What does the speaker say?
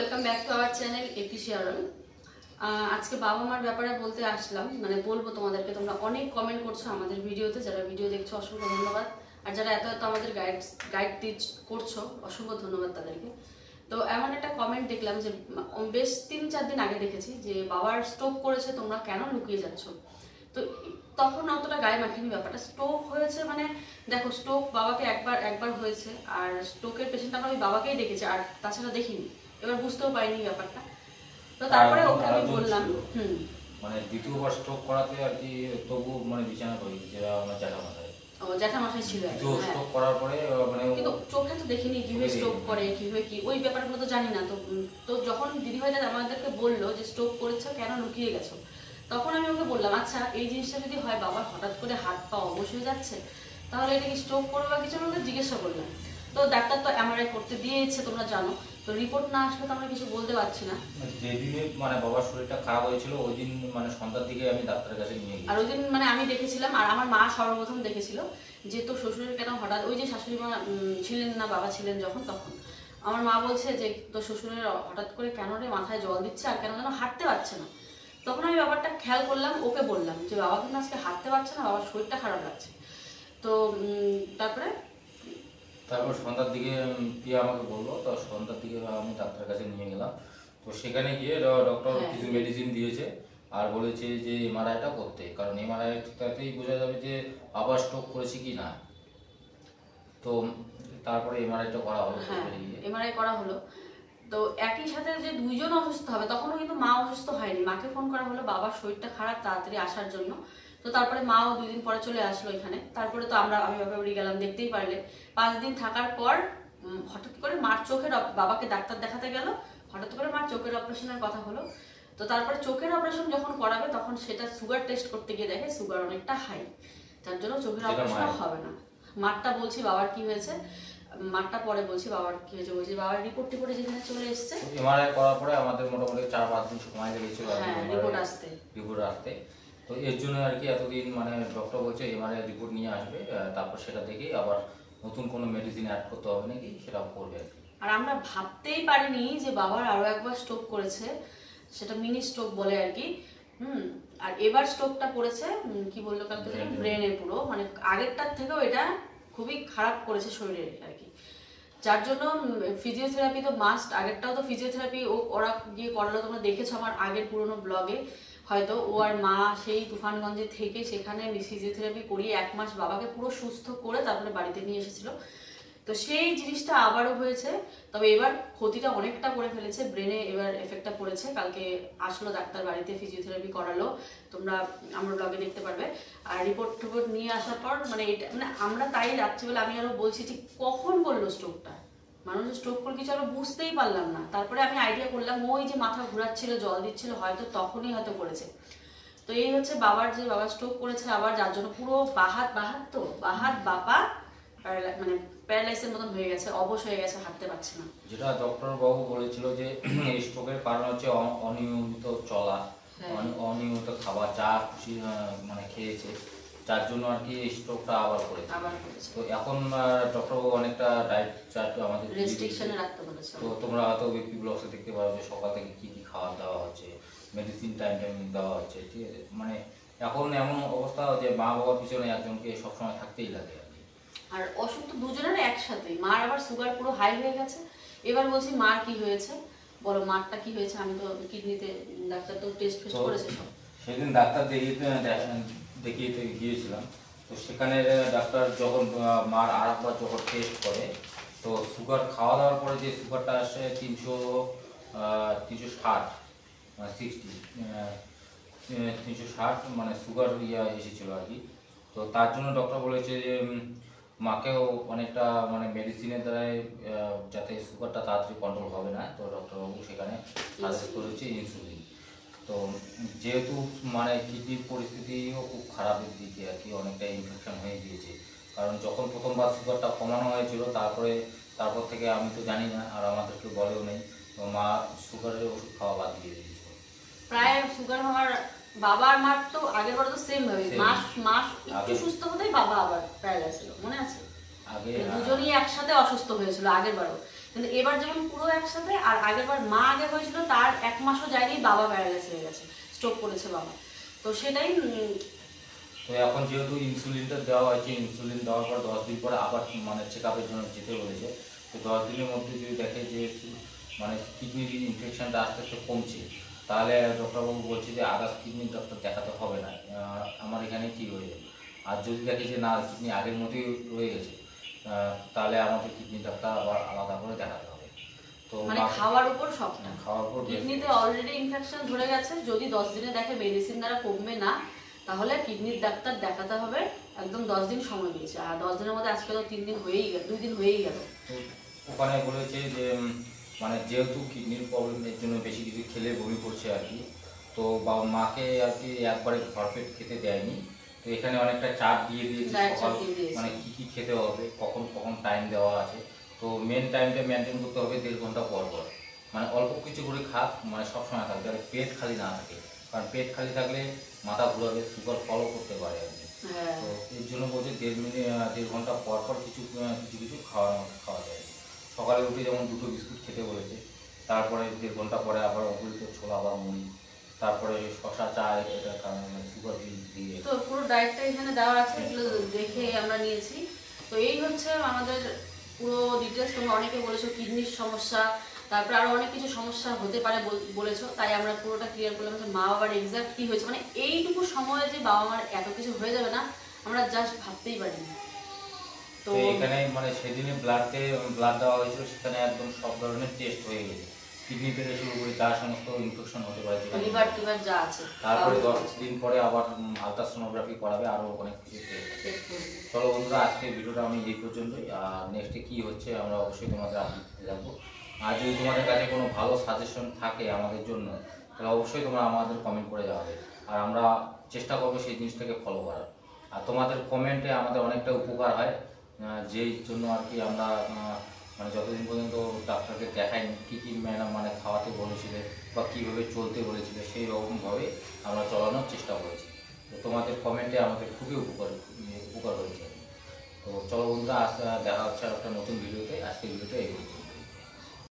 Welcome back to our channel এপি শেয়ারন। আজকে বাবা মার ব্যাপারে বলতে আসলাম, মানে বলবো তোমাদেরকে। তোমরা অনেক কমেন্ট করছো আমাদের ভিডিওতে, যারা ভিডিও দেখছো অসংখ্য ধন্যবাদ, আর যারা এত এত আমাদের গাইড করছো অসংখ্য ধন্যবাদ তাদেরকে। তো এমন একটা কমেন্ট দেখলাম যে বেশ 3-4 দিন আগে দেখেছি যে বাবার স্ট্রোক করেছে, তোমরা কেন লুকিয়ে যাচ্ছ। তো তখন অতটা গায়ে মাখিনি ব্যাপারটা। স্ট্রোক হয়েছে মানে দেখো, স্ট্রোক বাবাকে একবার হয়েছে, আর স্ট্রোকের পেশেন্ট আমরা ওই বাবাকেই দেখেছি, আর তাছাড়া দেখিনি। এবার বুঝতেও পারিনি ব্যাপারটা। তো তারপরে ওকে আমি বললাম মানে দ্বিতীয়বার স্ট্রোক করাতে আর কি তবু মানে বিছানা করি, যেটা আমার জ্যাঠামশাই জ্যাঠামশাই ছিল। স্ট্রোক করার পরে মানে কিন্তু চোখে তো দেখিনি কিভাবে স্ট্রোক করে, কিভাবে কি ওই ব্যাপারগুলো তো জানি না। তো যখন দিদিভাইটা আমাদেরকে বললো যে স্ট্রোক করেছো, কেন লুকিয়ে গেছো, তখন আমি ওকে বললাম আচ্ছা এই জিনিসটা যদি হয়, বাবার হঠাৎ করে হাত পা অবশ হয়ে যাচ্ছে, তাহলে এটা কি স্ট্রোক করবে বা কিছু, আমাকে জিজ্ঞাসা করলাম। তো ডাক্তার তো এমআরআই করতে দিয়েছে, তোমরা জানো। তো রিপোর্ট না আসলে তো আমরা কিছু বলতে পারছি না। যেদিনে মানে বাবার শরীরটা খারাপ হয়েছিল ওই দিন মানে সন্ধ্যার দিকে আমি ডাক্তারের কাছে নিয়ে গেছি। আর ওই দিন মানে আমি দেখেছিলাম, আর আমার মা সর্বপ্রথম দেখেছিল যে তোর শ্বশুরের কেন হঠাৎ, ওই যে শাশুড়ি মা ছিলেন না, বাবা ছিলেন যখন, তখন আমার মা বলছে যে তোর শ্বশুরের হঠাৎ করে কেন রে মাথায় জল দিচ্ছে, আর কেন যেন হাঁটতে পারছে না। তখন আমি ব্যাপারটা খেয়াল করলাম, ওকে বললাম যে বাবা কিন্তু আজকে হাঁটতে পারছে না, বাবার শরীরটা খারাপ লাগছে। তো তারপর সন্ধ্যার দিকে পিয়া আমাকে বললো, তো সন্ধ্যার দিকে আমি ডাক্তারের কাছে নিয়ে গেলাম। তো সেখানে গিয়ে ডক্টর কিছু মেডিসিন দিয়েছে আর বলেছে যে এমআরআইটা করতে, কারণ এমআরআইটাতেই বোঝা যাবে যে আবার স্ট্রোক করেছে কি না। তো তারপরে এমআরআইটা করা হলো। এমআরআই করা হলো। তো একই সাথে যে দুইজন অসুস্থ হবে, তখনও কিন্তু মা অসুস্থ হয়নি। মাকে ফোন করা হলো বাবার শরীরটা খারাপ, তাড়াতাড়ি আসার জন্য। তো তারপরে মাও 2 দিন পরে চলে আসলো এখানে। তারপরে তো আমি বাপের বাড়ি গেলাম, দেখতেই পারলে। 5 দিন থাকার পর হঠাৎ করে মার চোখের, বাবাকে ডাক্তার দেখাতে গেল, হঠাৎ করে মার চোখের অপারেশনের কথা হলো। তো তারপরে চোখের অপারেশন যখন করাবে, তখন সেটা সুগার টেস্ট করতে গিয়ে দেখে সুগার অনেকটা হাই, যার জন্য চোখের অপারেশন হবে না। মারটা বলছি বাবার কি হয়েছে, মারটা পরে বলছি বাবার কি হয়েছে। বলছি বাবার রিপোর্ট যেখানে চলে এসছে, এমআরআই করার পরে আমাদের মোটামুটি 4-5 দিন সময় লেগেছিল রিপোর্ট আসতে। তো এর জন্য আর কি এতদিন মানে ডক্টর বলছে এমআরআই রিপোর্ট নিয়ে আসবে, তারপর সেটা দেখেই আবার নতুন কোনো মেডিসিন অ্যাড করতে হবে নাকি সেটাও করবে আর কি। আর আমরা ভাবতেই পারিনি যে বাবার আরো একবার স্ট্রোক করেছে, সেটা মিনি স্ট্রোক বলে আর কি। আর এবার স্ট্রোকটা পড়েছে কি বললো কালকে, ব্রেনে পুরো, মানে আগেরটার থেকেও এটা খুবই খারাপ করেছে শরীরে আর কি। যার জন্য ফিজিওথেরাপি তো মাস্ট। আগেরটাও তো ফিজিওথেরাপি ওরা গিয়ে করালো, তোমরা দেখেছো আমার আগের পুরোনো ব্লগে হয়তো। ও আর মা সেই তুফানগঞ্জে থেকে সেখানে ফিজিওথেরাপি করিয়ে 1 মাস বাবাকে পুরো সুস্থ করে তারপরে বাড়িতে নিয়ে এসেছিল। তো সেই জিনিসটা আবারও হয়েছে, তবে এবার ক্ষতিটা অনেকটা করে ফেলেছে, ব্রেনে এবার এফেক্টটা পড়েছে। কালকে আসলো ডাক্তার বাড়িতে, ফিজিওথেরাপি করালো, তোমরা আমার ব্লগে দেখতে পারবে। আর রিপোর্ট নিয়ে আসার পর মানে এটা মানে আমরা তাই রাত্রিবেলা আমি আরো বলছি ঠিক কখন বললো স্ট্রোকটা, মানুষ স্ট্রোক করে কিছু আরো বুঝতেই পারলাম না। তারপরে আমি আইডিয়া করলাম ওই যে মাথা ঘোরাচ্ছিল, জল দিচ্ছিল, হয়তো তখনই হয়তো করেছে। তো এই হচ্ছে বাবার স্ট্রোক করেছে আবার, যার জন্য পুরো বাহাত বাপা মানে প্যারালাইসের মতন হয়ে গেছে, অবশ হয়ে গেছে, হাঁটতে পারছে না। যেটা ডক্টর বাবু বলেছিল যে এই স্ট্রোকের কারণ হচ্ছে অনিয়মিত চলা, অনিয়মিত খাবার, যা খুশি মানে খেয়েছে, যার জন্য আর কি স্ট্রোকটা আবার করেছে। তো এখন ডক্টর বাবু অনেকটা ডায়েট চার্ট আমাদের রেস্ট্রিকশনে রাখতে বলেছে। তো তোমরা হয়তো বিপি ব্লগসে দেখতে পারো যে সকাল থেকে কি কি খাবার দেওয়া হচ্ছে, মেডিসিন টাইম দেওয়া হচ্ছে, ঠিক আছে। মানে এখন এমন অবস্থা যে মা বাবার পিছনে একজনকে সবসময় থাকতেই লাগে। আর অসুখ তো দুজনের একসাথে, মার আবার সুগার পুরো হাই হয়ে গেছে। এবার বলছি মার কি হয়েছে বলো, মারটা কি হয়েছে। আমি তো কিডনিতে ডাক্তার তো টেস্ট করেছে সব। সেদিন ডাক্তার দেখিয়ে গিয়েছিলাম। তো সেখানে ডাক্তার যখন মার আরেকবার যখন টেস্ট করে, তো সুগার খাওয়া দাওয়ার পরে যে সুগারটা আসে 360 মানে 360 মানে সুগার এসেছিলো আর কি। তো তার জন্য ডক্টর বলেছে যে মাকেও অনেকটা মানে মেডিসিনের দ্বারাই যাতে সুগারটা তাড়াতাড়ি কন্ট্রোল হবে না, তো ডক্টরবাবু সেখানে সাজেস্ট করেছে ইনসুলিন। তো যেহেতু মানে কিডনির পরিস্থিতিও খুব খারাপের দিকে আর কি, অনেকটা ইনফেকশন হয়ে গিয়েছে। কারণ যখন প্রথমবার সুগারটা কমানো হয়েছিল, তারপর থেকে আমি তো জানি না, আর আমাদেরকে বলেও নেই, তো মা সুগারের ওষুধ খাওয়া বাদ দিয়ে দিয়েছিল। প্রায় সুগার হওয়ার বাবার মার তো আগের বার তো সেম ভাবে মাস একটু সুস্থ হতেই বাবা আবার প্যারালাইসিস ছিল, মনে আছে? আগে দুজনই একসাথে অসুস্থ হয়েছিল আগের বারও। কিন্তু এবার যেমন পুরো একসাথে, আর আগেরবার মা আগে হয়েছিল তার 1 মাসও যায়নি বাবা প্যারালাইজ হয়ে গেছে, স্ট্রোক করেছে বাবা। তো সেটাই তো এখন যেহেতু ইনসুলিনটা দেওয়া হয়েছে, ইনসুলিন দেওয়ার পর 10 দিন পরে আবার মানে চেক আপের জন্য যেতে বলেছে। তো 10 দিনের মধ্যে যদি দেখে যে মানে কিডনির ইনফেকশনটা আস্তে আস্তে কমছে, তাহলে ডক্টরবাবু বলছে যে আদার্স কিডনি ডক্টর দেখাতে হবে না, আমার এখানে ঠিক হয়ে যাবে। আর যদি দেখে যে না কিডনি আগের মতোই রয়ে গেছে, তাহলে আমাদের কিডনি ডাক্তার আবার আলাদা করে দেখাতে হবে। তো মানে খাওয়ার উপর সবটা, খাওয়ার উপর কিডনিতে অলরেডি ইনফেকশন ধরে গেছে, যদি 10 দিনে দেখে মেডিসিন দ্বারা কমবে না, তাহলে কিডনির ডাক্তার দেখাতে হবে। একদম 10 দিন সময় দিয়েছে, আর 10 দিনের মধ্যে আজকে তো 3 দিন হয়েই গেল, 2 দিন হয়েই গেল। ওখানে বলেছে যে মানে যেহেতু কিডনির প্রবলেমের জন্য বেশি কিছু খেলে বমি করছে আর কি, তো বাবা মাকে আর কি একবারে ভরপেট খেতে দেয়নি। তো এখানে অনেকটা চাপ দিয়ে দিয়েছে, সকাল মানে কী কী খেতে হবে, কখন কখন টাইম দেওয়া আছে। তো মেন টাইমটা মেনটেন করতে হবে 1.5 ঘন্টা পর পর, মানে অল্প কিছু করে খাক, মানে সবসময় থাকবে, আর পেট খালি না থাকে, কারণ পেট খালি থাকলে মাথা ঘুরাবে, সুগার ফলো করতে পারে আর কি। তো এর জন্য বলছে 1.5 ঘন্টা পর পর কিছু কিছু খাওয়া যায়। সকালে উঠে যেমন 2টো বিস্কুট খেতে বলেছে, তারপরে 1.5 ঘন্টা পরে আবার অকুলিত ছোলা বা মুড়ি, তারপরে শশা চা, এটা কারণে সুগার দিয়ে। তো পুরো ডায়েটটা এখানে দেওয়া আছে, এগুলো দেখে আমরা নিয়েছি। তো এই হচ্ছে আমাদের পুরো ডিটেলস। তোমরা অনেকে বলেছো কিডনির সমস্যা, তারপরে আরো অনেক কিছু সমস্যা হতে পারে বলেছো, তাই আমরা পুরোটা ক্লিয়ার করলাম যে মা বাবার এক্সাক্ট কি হয়েছে। মানে এইটুকু সময়ে যে বাবা মার এত কিছু হয়ে যাবে না, আমরা জাস্ট ভাবতেই পারিনি। তো এখানে মানে সেদিনে ব্লাড দেওয়া হয়েছিল, সেখানে একদম সব ধরনের টেস্ট হয়ে গেছে, কিডনি থেকে শুরু করে যা সমস্ত ইনফেকশন হতে পারে, লিভার টিভার যা আছে। তারপরে 10 দিন পরে আবার আলট্রাসোনোগ্রাফি করাবে, আরও অনেক কিছু টেস্ট। চলো বন্ধুরা, আজকের ভিডিওটা আমি এই পর্যন্তই, আর নেক্সটে কী হচ্ছে আমরা অবশ্যই তোমাদের আপডেট দিতে থাকবো। আর যদি তোমাদের কাছে কোনো ভালো সাজেশন থাকে আমাদের জন্য, তাহলে অবশ্যই তোমরা আমাদের কমেন্ট করে যাবে, আর আমরা চেষ্টা করবো সেই জিনিসটাকে ফলো করার। আর তোমাদের কমেন্টে আমাদের অনেকটা উপকার হয়, যেই জন্য আর কি আমরা মানে যতদিন পর্যন্ত ডাক্তারকে দেখাইনি কী কী মানে খাওয়াতে বলেছিলে বা কীভাবে চলতে বলেছিলে, সেই রকমভাবে আমরা চলানোর চেষ্টা করেছি। তো তোমাদের কমেন্টে আমাদের খুবই উপকার হয়েছে। তো চলো বন্ধুরা, দেখা হচ্ছে একটা নতুন ভিডিওতে। আজকের ভিডিওটা এই